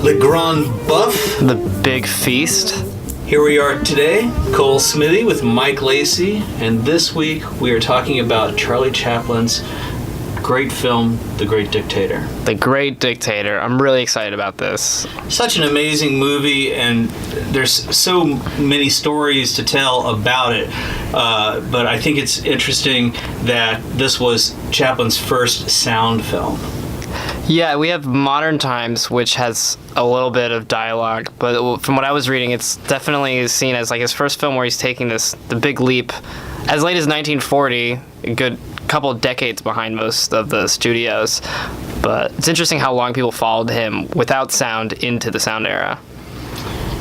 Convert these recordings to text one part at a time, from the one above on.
Le Grande Bouffe. The Big Feast. Here we are today, Cole Smithey with Mike Lacy, and this week we are talking about Charlie Chaplin's great film, The Great Dictator. The Great Dictator. I'm really excited about this. Such an amazing movie, and there's so many stories to tell about it, but I think it's interesting that this was Chaplin's first sound film. Yeah, we have Modern Times, which has a little bit of dialogue, but from what I was reading, it's definitely seen as like his first film where he's taking the big leap. As late as 1940, a good couple of decades behind most of the studios. But it's interesting how long people followed him without sound into the sound era.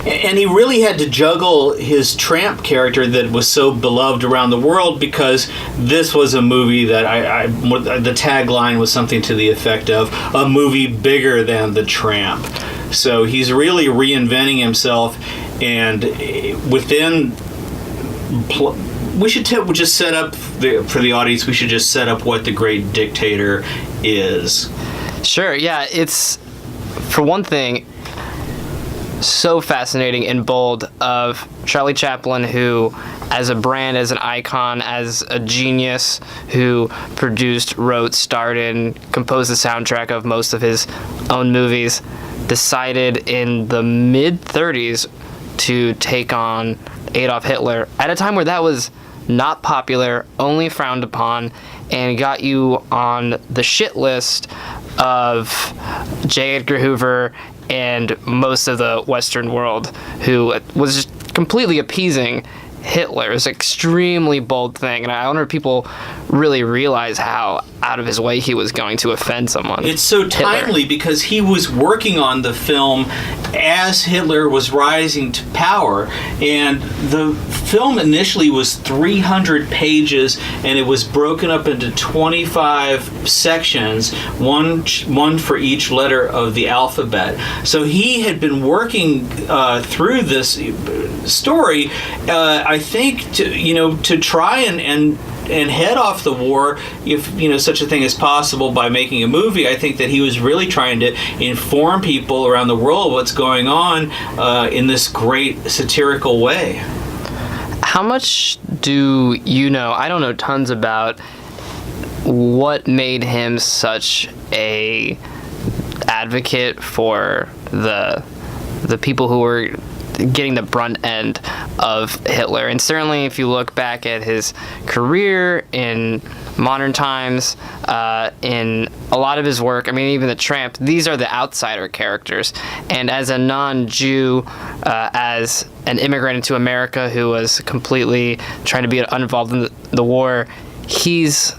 And he really had to juggle his tramp character that was so beloved around the world, because this was a movie that the tagline was something to the effect of a movie bigger than the tramp. So he's really reinventing himself, and within we should just set up for the audience. We should just set up what The Great Dictator is. Sure. Yeah, it's, for one thing, so fascinating and bold of Charlie Chaplin, who, as a brand, as an icon, as a genius, who produced, wrote, starred in, composed the soundtrack of most of his own movies, decided in the mid-30s to take on Adolf Hitler at a time where that was not popular, only frowned upon, and got you on the shit list of J. Edgar Hoover and most of the Western world, who was just completely appeasing Hitler. It was an extremely bold thing, and I wonder if people really realize how out of his way he was going to offend someone. It's so timely because he was working on the film as Hitler was rising to power, and the film initially was 300 pages, and it was broken up into 25 sections, one for each letter of the alphabet. So he had been working through this story, I think, to try and head off the war, if such a thing is possible, by making a movie. I think that he was really trying to inform people around the world what's going on in this great satirical way. How much do you know? I don't know tons about what made him such a advocate for the people who were getting the brunt end of Hitler. And certainly if you look back at his career in Modern Times, in a lot of his work, I mean, even The Tramp, these are the outsider characters. And as a non-Jew, as an immigrant into America who was completely trying to be uninvolved in the war, he's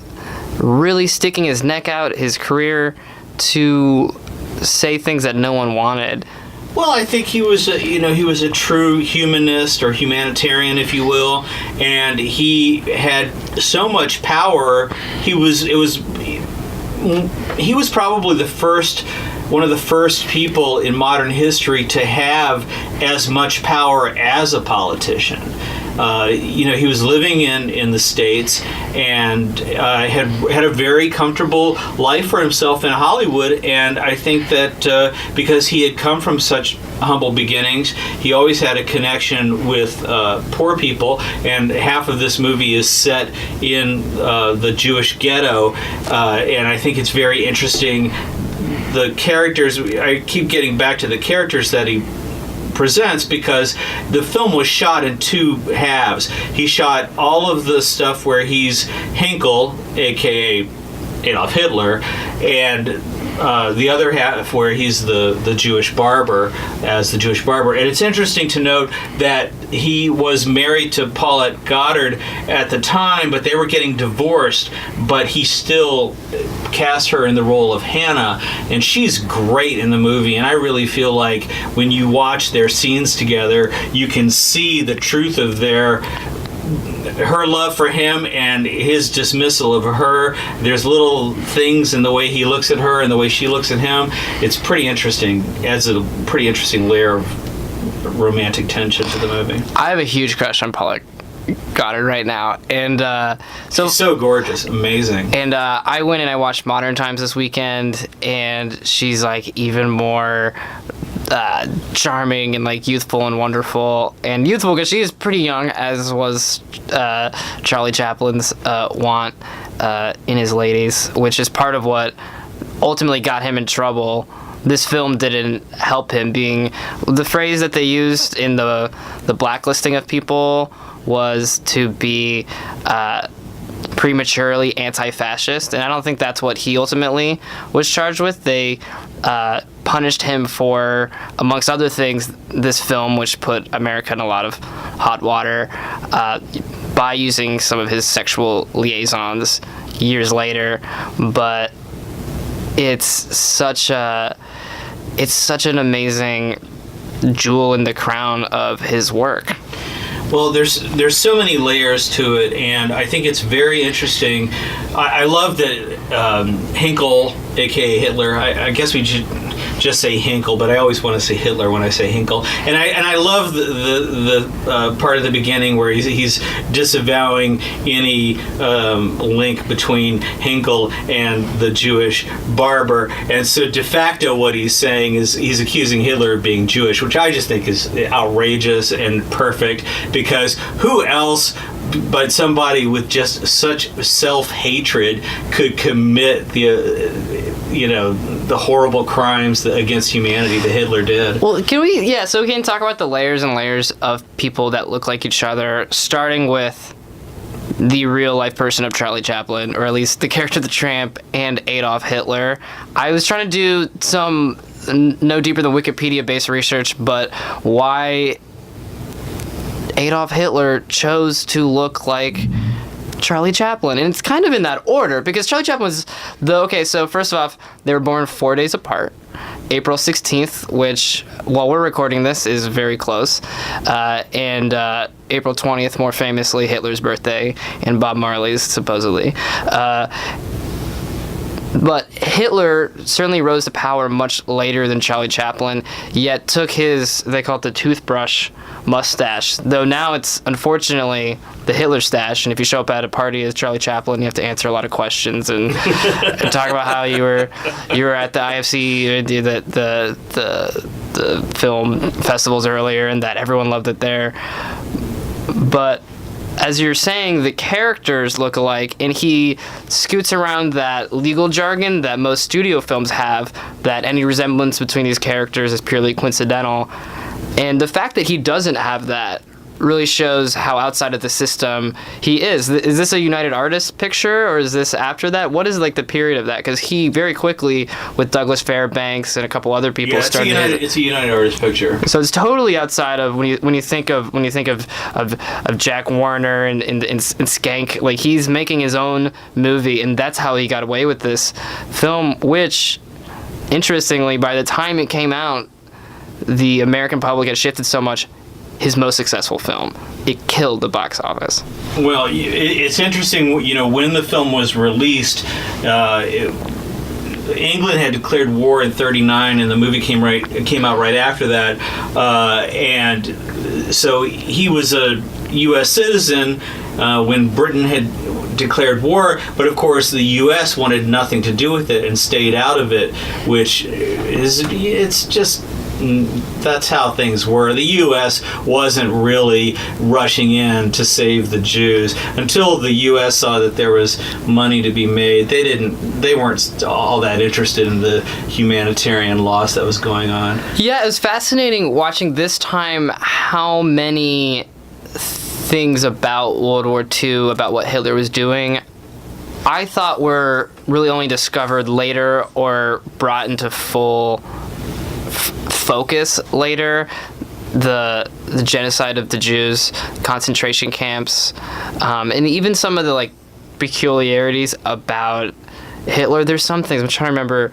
really sticking his neck out, his career, to say things that no one wanted. Well, I think he was a true humanist or humanitarian, if you will, and he had so much power. He was probably one of the first people in modern history to have as much power as a politician. He was living in the States and had a very comfortable life for himself in Hollywood, and I think that because he had come from such humble beginnings, he always had a connection with poor people, and half of this movie is set in the Jewish ghetto, and I think it's very interesting. The characters, I keep getting back to the characters that he presents, because the film was shot in two halves. He shot all of the stuff where he's Henkel, aka Adolf Hitler, and the other half where he's the Jewish barber, as the Jewish barber. And it's interesting to note that he was married to Paulette Goddard at the time, but they were getting divorced, but he still cast her in the role of Hannah, and she's great in the movie. And I really feel like when you watch their scenes together, you can see the truth of her love for him and his dismissal of her. There's little things in the way he looks at her and the way she looks at him. It's pretty interesting. Adds a pretty interesting layer of romantic tension to the movie. I have a huge crush on Paulette Goddard right now, and she's so gorgeous, amazing. And I went and I watched Modern Times this weekend, and she's like even more charming and like youthful and wonderful, and youthful because she is pretty young, as was Charlie Chaplin's want in his ladies, which is part of what ultimately got him in trouble. This film didn't help him. Being the phrase that they used in the blacklisting of people was to be prematurely anti-fascist, and I don't think that's what he ultimately was charged with. They punished him for, amongst other things, this film, which put America in a lot of hot water by using some of his sexual liaisons years later. But it's such an amazing jewel in the crown of his work. Well, there's so many layers to it, and I think it's very interesting. I love that Hinkle, aka Hitler. I guess we should just say Hinkle, but I always want to say Hitler when I say Hinkle. And I love the part of the beginning where he's disavowing any link between Hinkle and the Jewish barber. And so de facto what he's saying is he's accusing Hitler of being Jewish, which I just think is outrageous and perfect, because who else but somebody with just such self-hatred could commit the horrible crimes against humanity that Hitler did. Well, so we can talk about the layers and layers of people that look like each other, starting with the real life person of Charlie Chaplin, or at least the character of the tramp, and Adolf Hitler. I was trying to do some no deeper than Wikipedia based research, but why Adolf Hitler chose to look like Charlie Chaplin, and it's kind of in that order, because Charlie Chaplin was so first off, they were born 4 days apart. April 16th, which, while we're recording this, is very close, and April 20th, more famously, Hitler's birthday, and Bob Marley's, supposedly. But Hitler certainly rose to power much later than Charlie Chaplin, yet took his, they call it the toothbrush mustache, though now it's unfortunately the Hitler stash, and if you show up at a party as Charlie Chaplin, you have to answer a lot of questions and talk about how you were at the IFC, the film festivals earlier, and that everyone loved it there. But as you're saying, the characters look alike, and he scoots around that legal jargon that most studio films have, that any resemblance between these characters is purely coincidental. And the fact that he doesn't have that really shows how outside of the system he is. Is this a United Artists picture, or is this after that? What is like the period of that? Because he very quickly, with Douglas Fairbanks and a couple other people, started. It's a United Artists picture. So it's totally outside of when you think of Jack Warner and Skank. Like, he's making his own movie, and that's how he got away with this film. Which, interestingly, by the time it came out, the American public had shifted so much. His most successful film. It killed the box office. Well, it's interesting, when the film was released, England had declared war in '39, and the movie came out right after that, and so he was a U.S. citizen when Britain had declared war, but of course the U.S. wanted nothing to do with it and stayed out of it, which it's just... That's how things were. The U.S. wasn't really rushing in to save the Jews until the U.S. saw that there was money to be made. They weren't all that interested in the humanitarian loss that was going on. Yeah, it was fascinating watching this time how many things about World War II, about what Hitler was doing, I thought were really only discovered later or brought into full focus later. The genocide of the Jews, concentration camps, and even some of the peculiarities about Hitler. There's some things I'm trying to remember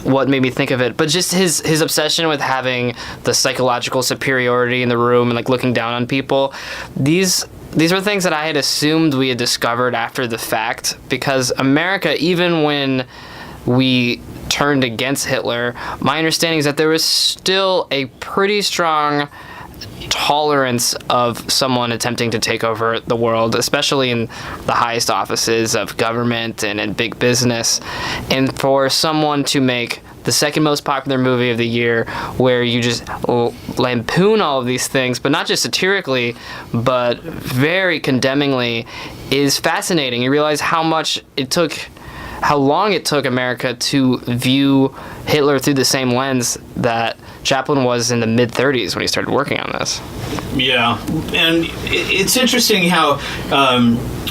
what made me think of it, but just his obsession with having the psychological superiority in the room and looking down on people. These were things that I had assumed we had discovered after the fact, because America, even when we turned against Hitler, my understanding is that there was still a pretty strong tolerance of someone attempting to take over the world, especially in the highest offices of government and in big business. And for someone to make the second most popular movie of the year, where you just lampoon all of these things, but not just satirically, but very condemningly, is fascinating. You realize how long it took America to view Hitler through the same lens that Chaplin was in the mid-30s when he started working on this. Yeah, and it's interesting how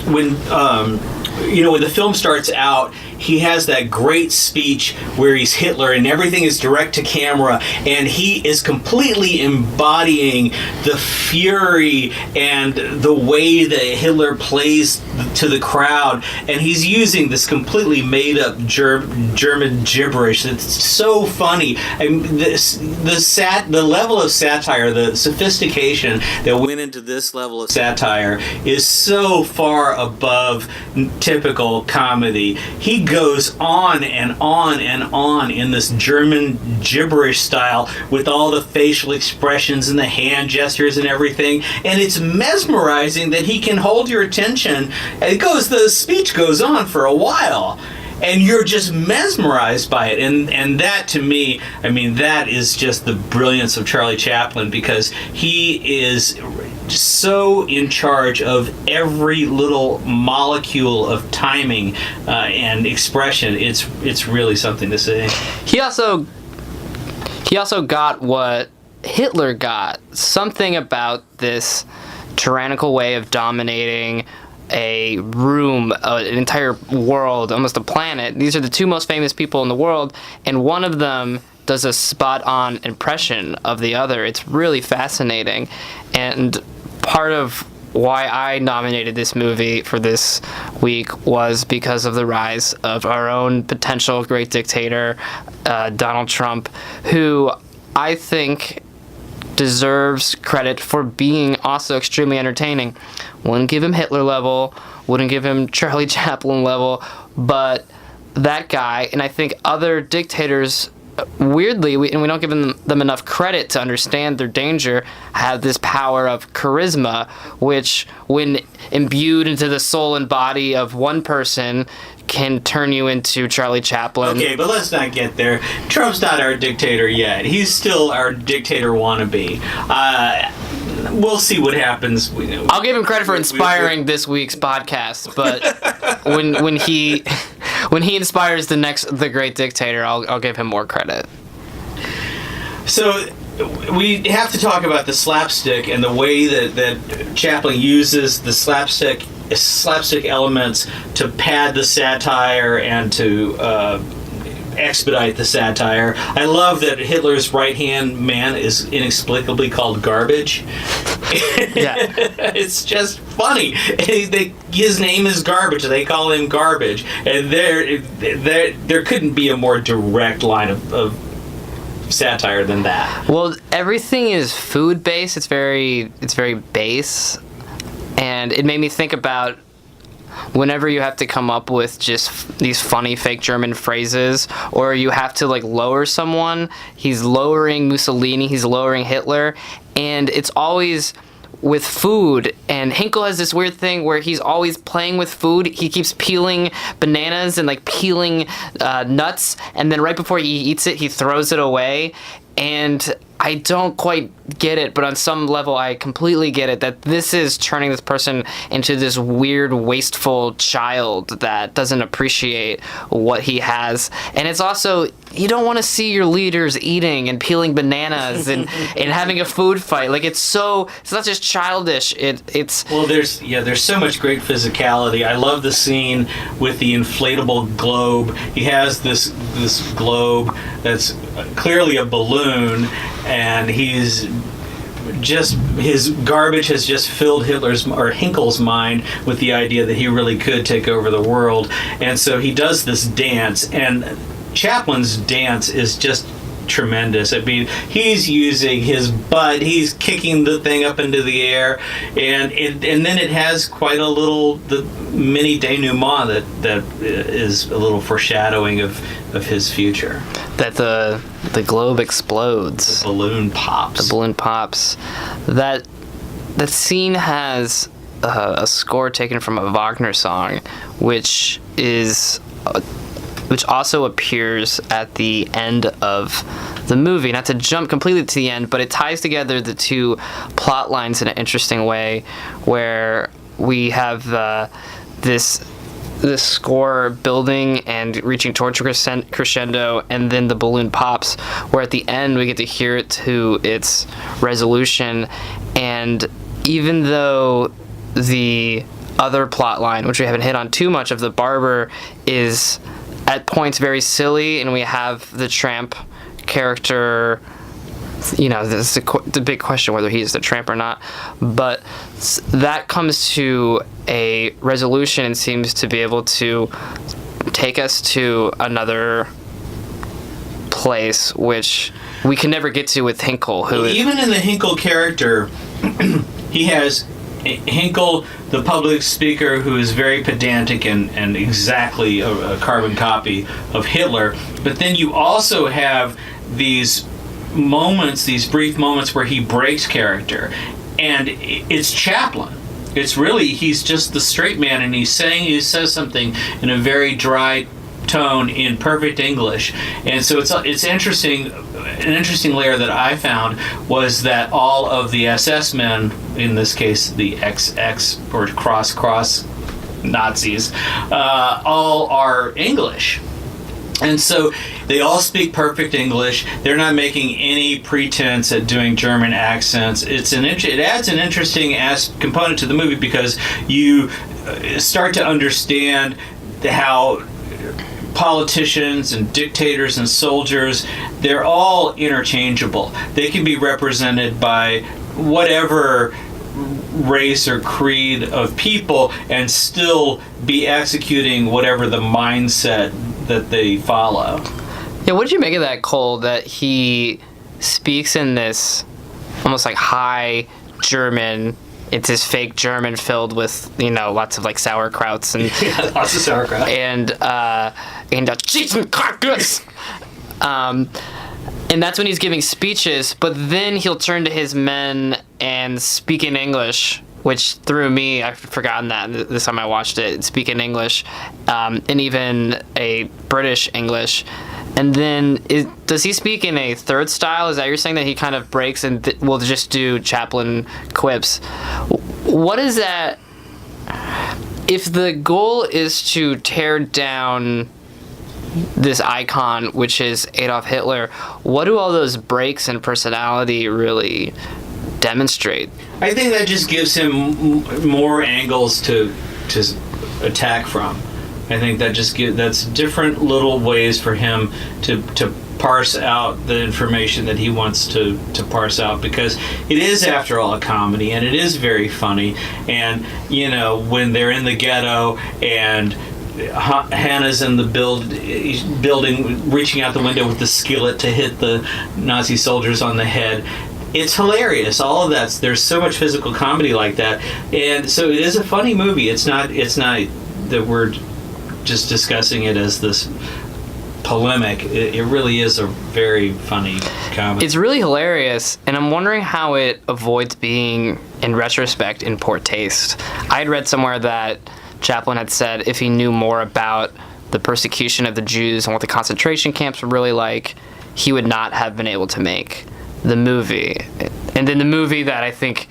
when the film starts out, he has that great speech where he's Hitler and everything is direct to camera, and he is completely embodying the fury and the way that Hitler plays to the crowd, and he's using this completely made up German gibberish. It's so funny. I mean, the level of satire, the sophistication that went into this level of satire is so far above typical comedy. He goes on and on and on in this German gibberish style with all the facial expressions and the hand gestures and everything, and it's mesmerizing that he can hold your attention. The speech goes on for a while, and you're just mesmerized by it, and that, to me, I mean, that is just the brilliance of Charlie Chaplin, because he is so in charge of every little molecule of timing and expression. It's really something to see. He also got what Hitler got, something about this tyrannical way of dominating a room, an entire world, almost a planet. These are the two most famous people in the world, and one of them does a spot-on impression of the other. It's really fascinating, and part of why I nominated this movie for this week was because of the rise of our own potential great dictator, Donald Trump, who I think deserves credit for being also extremely entertaining. Wouldn't give him Hitler level, wouldn't give him Charlie Chaplin level, but that guy, and I think other dictators, weirdly, we don't give them enough credit to understand their danger, have this power of charisma, which, when imbued into the soul and body of one person, can turn you into Charlie Chaplin. Okay, but let's not get there. Trump's not our dictator yet. He's still our dictator wannabe. We'll see what happens. I'll give him credit for inspiring this week's podcast, but when he inspires the Great Dictator, I'll give him more credit. So we have to talk about the slapstick and the way that Chaplin uses the slapstick elements to pad the satire and to expedite the satire. I love that Hitler's right-hand man is inexplicably called Garbage. Yeah. It's just funny. His name is Garbage. They call him Garbage. And there couldn't be a more direct line of satire than that. Well, everything is food-based. It's very base. And it made me think about whenever you have to come up with just these funny fake German phrases, or you have to lower someone. He's lowering Mussolini, he's lowering Hitler, and it's always with food. And Hinkle has this weird thing where he's always playing with food. He keeps peeling bananas and peeling nuts, and then right before he eats it, he throws it away. And I don't quite get it, but on some level I completely get it, that this is turning this person into this weird, wasteful child that doesn't appreciate what he has. And it's also, you don't want to see your leaders eating and peeling bananas and having a food fight. It's not just childish. Well, there's so much great physicality. I love the scene with the inflatable globe. He has this globe that's clearly a balloon, and his garbage has just filled Hinkle's mind with the idea that he really could take over the world. And so he does this dance, and Chaplin's dance is just tremendous. I mean, he's using his butt, he's kicking the thing up into the air, and then it has quite the mini denouement that is a little foreshadowing of his future. That the globe explodes. The balloon pops. That scene has a score taken from a Wagner song, which is which also appears at the end of the movie. Not to jump completely to the end, but it ties together the two plot lines in an interesting way, where we have this score building and reaching towards crescendo, and then the balloon pops, where at the end we get to hear it to its resolution. And even though the other plot line, which we haven't hit on too much, of the barber, is at points very silly, and we have the tramp character, you know, this is the big question whether he's the tramp or not, but that comes to a resolution and seems to be able to take us to another place, which we can never get to with Hinkle, who is, even in the Hinkle character, he has Hinkle, the public speaker, who is very pedantic and exactly a carbon copy of Hitler, but then you also have these moments, these brief moments where he breaks character, and it's Chaplin. It's really, he's just the straight man, and he says something in a very dry tone in perfect English. And so it's interesting. An interesting layer that I found was that all of the SS men, in this case the XX or cross Nazis, all are English. And so they all speak perfect English. They're not making any pretense at doing German accents. It adds an interesting component to the movie, because you start to understand how politicians and dictators and soldiers, they're all interchangeable. They can be represented by whatever race or creed of people and still be executing whatever the mindset that they follow. Yeah, what did you make of that, Cole, that he speaks in this almost like high German? It's this fake German filled with, you know, lots of like sauerkrauts and yeah, lots of sauerkraut and cheese and crackers. And that's when he's giving speeches, but then he'll turn to his men and speak in English, which threw me. I've forgotten that this time I watched it. Speak in English, and even a British English. And then, does he speak in a third style? Is that you're saying, that he kind of breaks and will just do Chaplin quips? What is that? If the goal is to tear down this icon, which is Adolf Hitler, what do all those breaks in personality really demonstrate? I think that just gives him more angles to attack from. I think that that's different little ways for him to parse out the information that he wants to parse out, because it is, after all, a comedy, and it is very funny. And, you know, when they're in the ghetto and Hannah's in the building, reaching out the window with the skillet to hit the Nazi soldiers on the head, it's hilarious. All of that. There's so much physical comedy like that, and so it is a funny movie. It's not that we're just discussing it as this polemic. It really is a very funny comedy. It's really hilarious, and I'm wondering how it avoids being, in retrospect, in poor taste. I had read somewhere that Chaplin had said if he knew more about the persecution of the Jews and what the concentration camps were really like, he would not have been able to make the movie. And then the movie that I think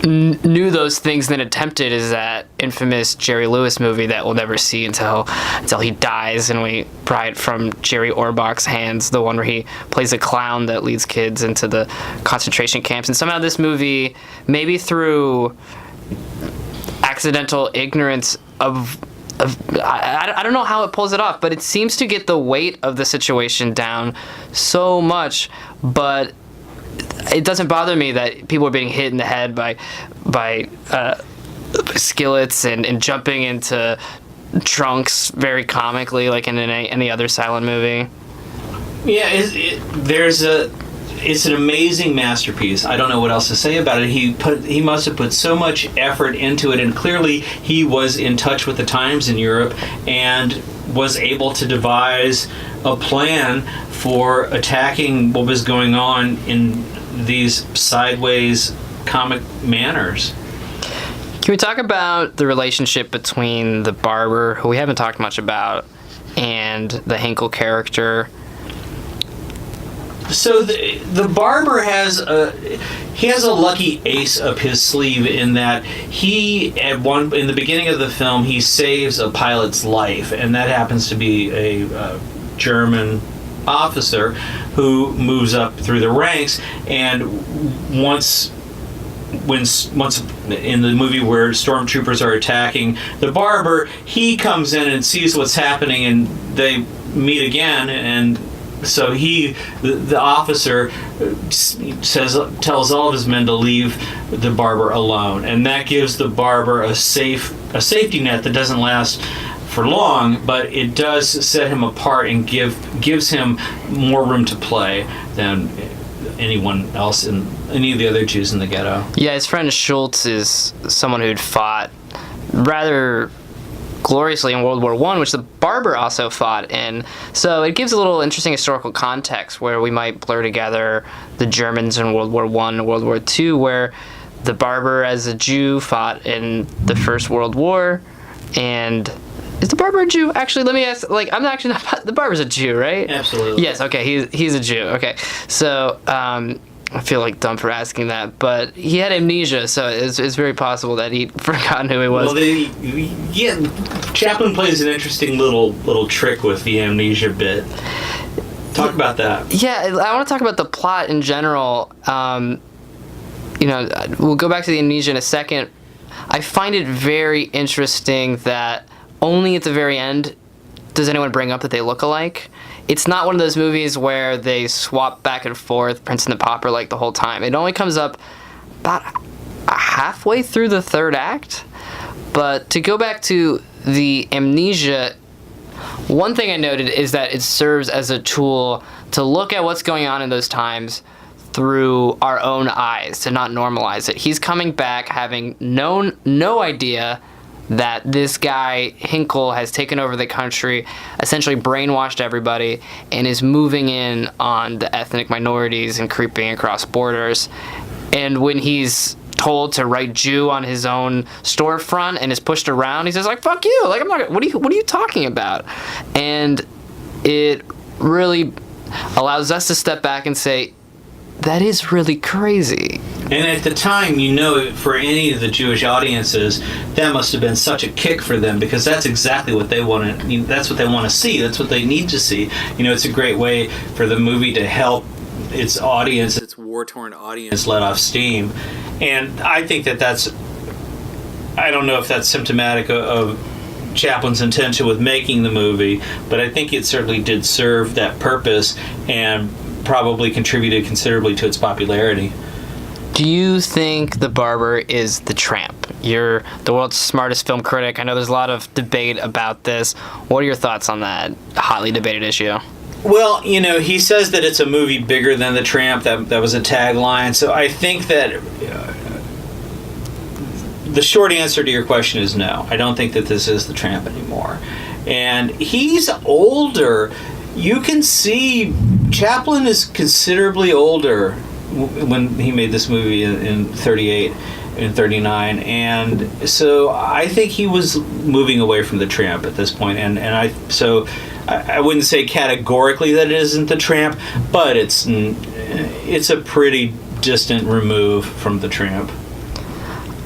knew those things then attempted is that infamous Jerry Lewis movie that we'll never see until he dies, and we pry it from Jerry Orbach's hands, the one where he plays a clown that leads kids into the concentration camps. And somehow this movie, maybe through accidental ignorance of I don't know how it pulls it off, but it seems to get the weight of the situation down so much, but it doesn't bother me that people are being hit in the head by skillets and jumping into trunks very comically, like in any other silent movie. Yeah, it's an amazing masterpiece. I don't know what else to say about it. He must have put so much effort into it, and clearly he was in touch with the times in Europe and was able to devise a plan for attacking what was going on in these sideways comic manners. Can we talk about the relationship between the barber, who we haven't talked much about, and the Hinkle character. So the barber has a lucky ace up his sleeve in that in the beginning of the film he saves a pilot's life, and that happens to be a German officer who moves up through the ranks, and once in the movie where stormtroopers are attacking the barber, he comes in and sees what's happening, and they meet again, and so the officer tells all of his men to leave the barber alone, and that gives the barber a safety net that doesn't last for long, but it does set him apart and gives him more room to play than anyone else in any of the other Jews in the ghetto. Yeah, his friend Schultz is someone who'd fought rather gloriously in World War I, which the barber also fought in. So it gives a little interesting historical context where we might blur together the Germans in World War I and World War II, where the barber as a Jew fought in the First World War. And is the barber a Jew? Actually, let me ask, I'm actually not, the barber's a Jew, right? Absolutely. Yes, okay, he's a Jew, okay. So, I feel like dumb for asking that, but he had amnesia, so it's very possible that he'd forgotten who he was. Well, Chaplin plays an interesting little trick with the amnesia bit. Talk about that. Yeah, I want to talk about the plot in general. We'll go back to the amnesia in a second. I find it very interesting that only at the very end does anyone bring up that they look alike. It's not one of those movies where they swap back and forth Prince and the Pauper like the whole time. It only comes up about halfway through the third act. But to go back to the amnesia, one thing I noted is that it serves as a tool to look at what's going on in those times through our own eyes, to not normalize it. He's coming back having no idea that this guy, Hinkle, has taken over the country, essentially brainwashed everybody, and is moving in on the ethnic minorities and creeping across borders. And when he's told to write Jew on his own storefront and is pushed around, he says, fuck you, I'm not, what are you talking about? And it really allows us to step back and say, that is really crazy. And at the time, for any of the Jewish audiences, that must have been such a kick for them, because that's exactly what they want to. That's what they want to see. That's what they need to see. It's a great way for the movie to help its audience, its war-torn audience, let off steam. And I think that's. I don't know if that's symptomatic of Chaplin's intention with making the movie, but I think it certainly did serve that purpose and probably contributed considerably to its popularity. Do you think The Barber is The Tramp? You're the world's smartest film critic. I know there's a lot of debate about this. What are your thoughts on that hotly debated issue? Well, he says that it's a movie bigger than The Tramp. That was a tagline. So I think that the short answer to your question is no. I don't think that this is The Tramp anymore. And he's older. You can see Chaplin is considerably older when he made this movie in 38 and 39, and so I think he was moving away from The Tramp at this point, and I wouldn't say categorically that it isn't The Tramp, but it's a pretty distant remove from The Tramp.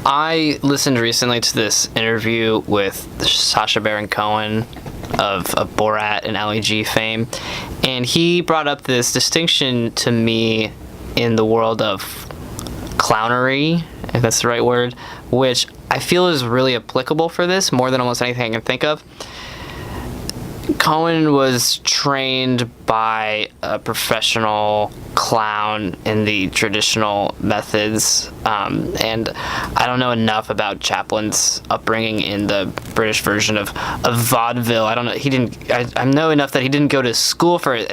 I listened recently to this interview with Sacha Baron Cohen of Borat and Ali G fame, and he brought up this distinction to me in the world of clownery, if that's the right word, which I feel is really applicable for this more than almost anything I can think of. Cohen was trained by a professional clown in the traditional methods, and I don't know enough about Chaplin's upbringing in the British version of vaudeville. I don't know. I know enough that he didn't go to school for it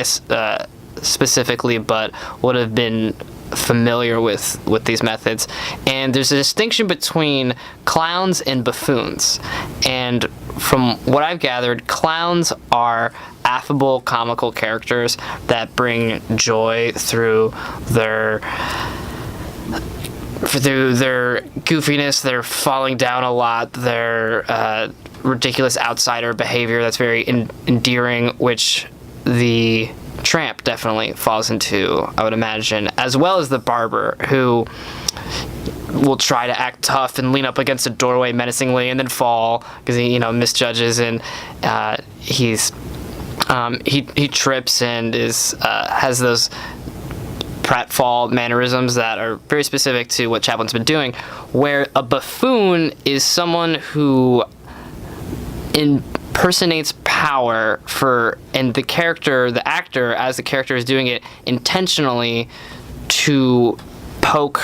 specifically, but would have been familiar with these methods. And there's a distinction between clowns and buffoons, and from what I've gathered, clowns are affable, comical characters that bring joy through their goofiness, their falling down a lot, their ridiculous outsider behavior that's very endearing, which the tramp definitely falls into, I would imagine, as well as the barber, who will try to act tough and lean up against a doorway menacingly and then fall because he misjudges, and he trips and has those pratfall mannerisms that are very specific to what Chaplin's been doing, where a buffoon is someone who impersonates power and the actor as the character is doing it intentionally to poke,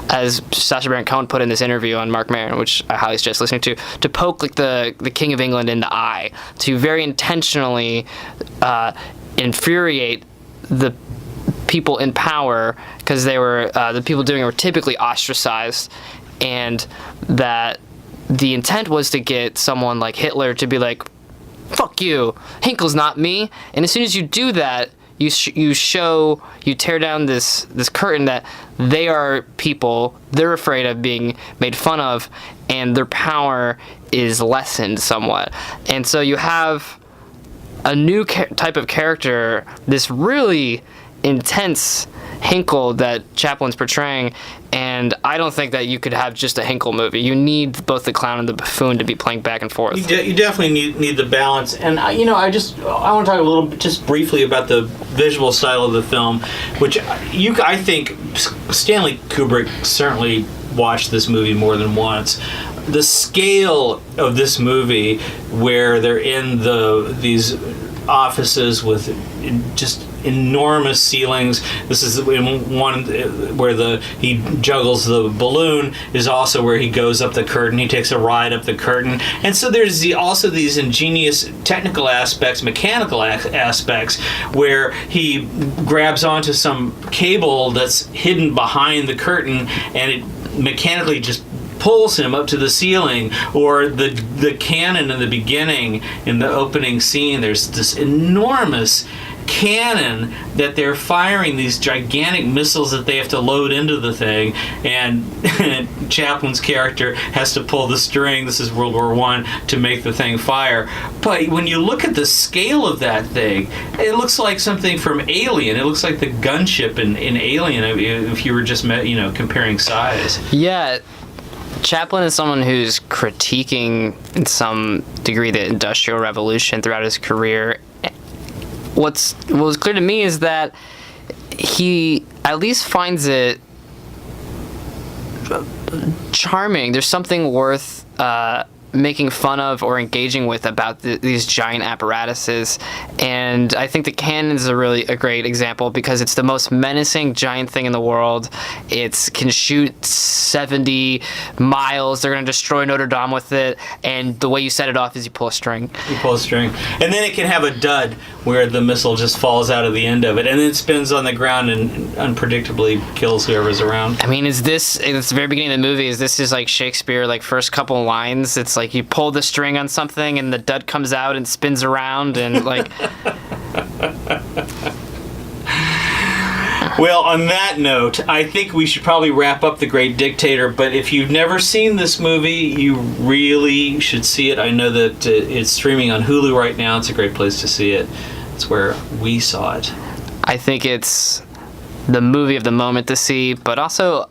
as Sacha Baron Cohen put in this interview on Mark Maron, which I highly suggest listening to poke like the King of England in the eye, to very intentionally infuriate the people in power, because they were the people doing it were typically ostracized, and that the intent was to get someone like Hitler to be like, "Fuck you, Hinkle's not me." And as soon as you do that, you tear down this curtain that they are people, they're afraid of being made fun of, and their power is lessened somewhat. And so you have a new type of character, this really intense Hinkle that Chaplin's portraying, and I don't think that you could have just a Hinkle movie. You need both the clown and the buffoon to be playing back and forth. You definitely need the balance. And I want to talk a little bit, just briefly, about the visual style of the film, which I think Stanley Kubrick certainly watched this movie more than once. The scale of this movie, where they're in these offices with just enormous ceilings. This is in one where he juggles the balloon, is also where he goes up the curtain. He takes a ride up the curtain. And so there's also these ingenious technical aspects, mechanical aspects, where he grabs onto some cable that's hidden behind the curtain, and it mechanically just pulls him up to the ceiling. Or the cannon in the beginning, in the opening scene, there's this enormous cannon that they're firing, these gigantic missiles that they have to load into the thing, and Chaplin's character has to pull the string, this is World War I, to make the thing fire. But when you look at the scale of that thing, it looks like something from Alien. It looks like the gunship in Alien, if you were just comparing size. Yeah, Chaplin is someone who's critiquing in some degree the Industrial Revolution throughout his career. What was clear to me is that he at least finds it charming. There's something worth making fun of or engaging with about these giant apparatuses, and I think the cannon is a great example, because it's the most menacing giant thing in the world. It can shoot 70 miles. They're going to destroy Notre Dame with it, and the way you set it off is you pull a string. And then it can have a dud where the missile just falls out of the end of it, and then it spins on the ground and unpredictably kills whoever's around. I mean, it's the very beginning of the movie, this is like Shakespeare, like first couple lines, it's like you pull the string on something and the dud comes out and spins around, and like... Well, on that note, I think we should probably wrap up The Great Dictator, but if you've never seen this movie, you really should see it. I know that it's streaming on Hulu right now. It's a great place to see it. It's where we saw it. I think it's the movie of the moment to see, but also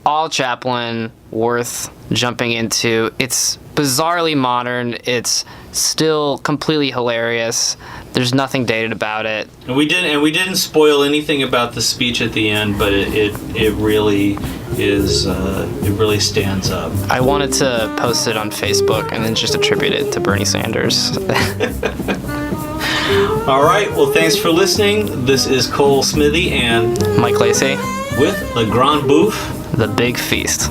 all Chaplin worth jumping into. It's bizarrely modern. It's still completely hilarious. There's nothing dated about it. And we didn't spoil anything about the speech at the end, but it really is. It really stands up. I wanted to post it on Facebook and then just attribute it to Bernie Sanders. All right. Well, thanks for listening. This is Cole Smithey and Mike Lacy with the Grande Bouffe, The Big Feast.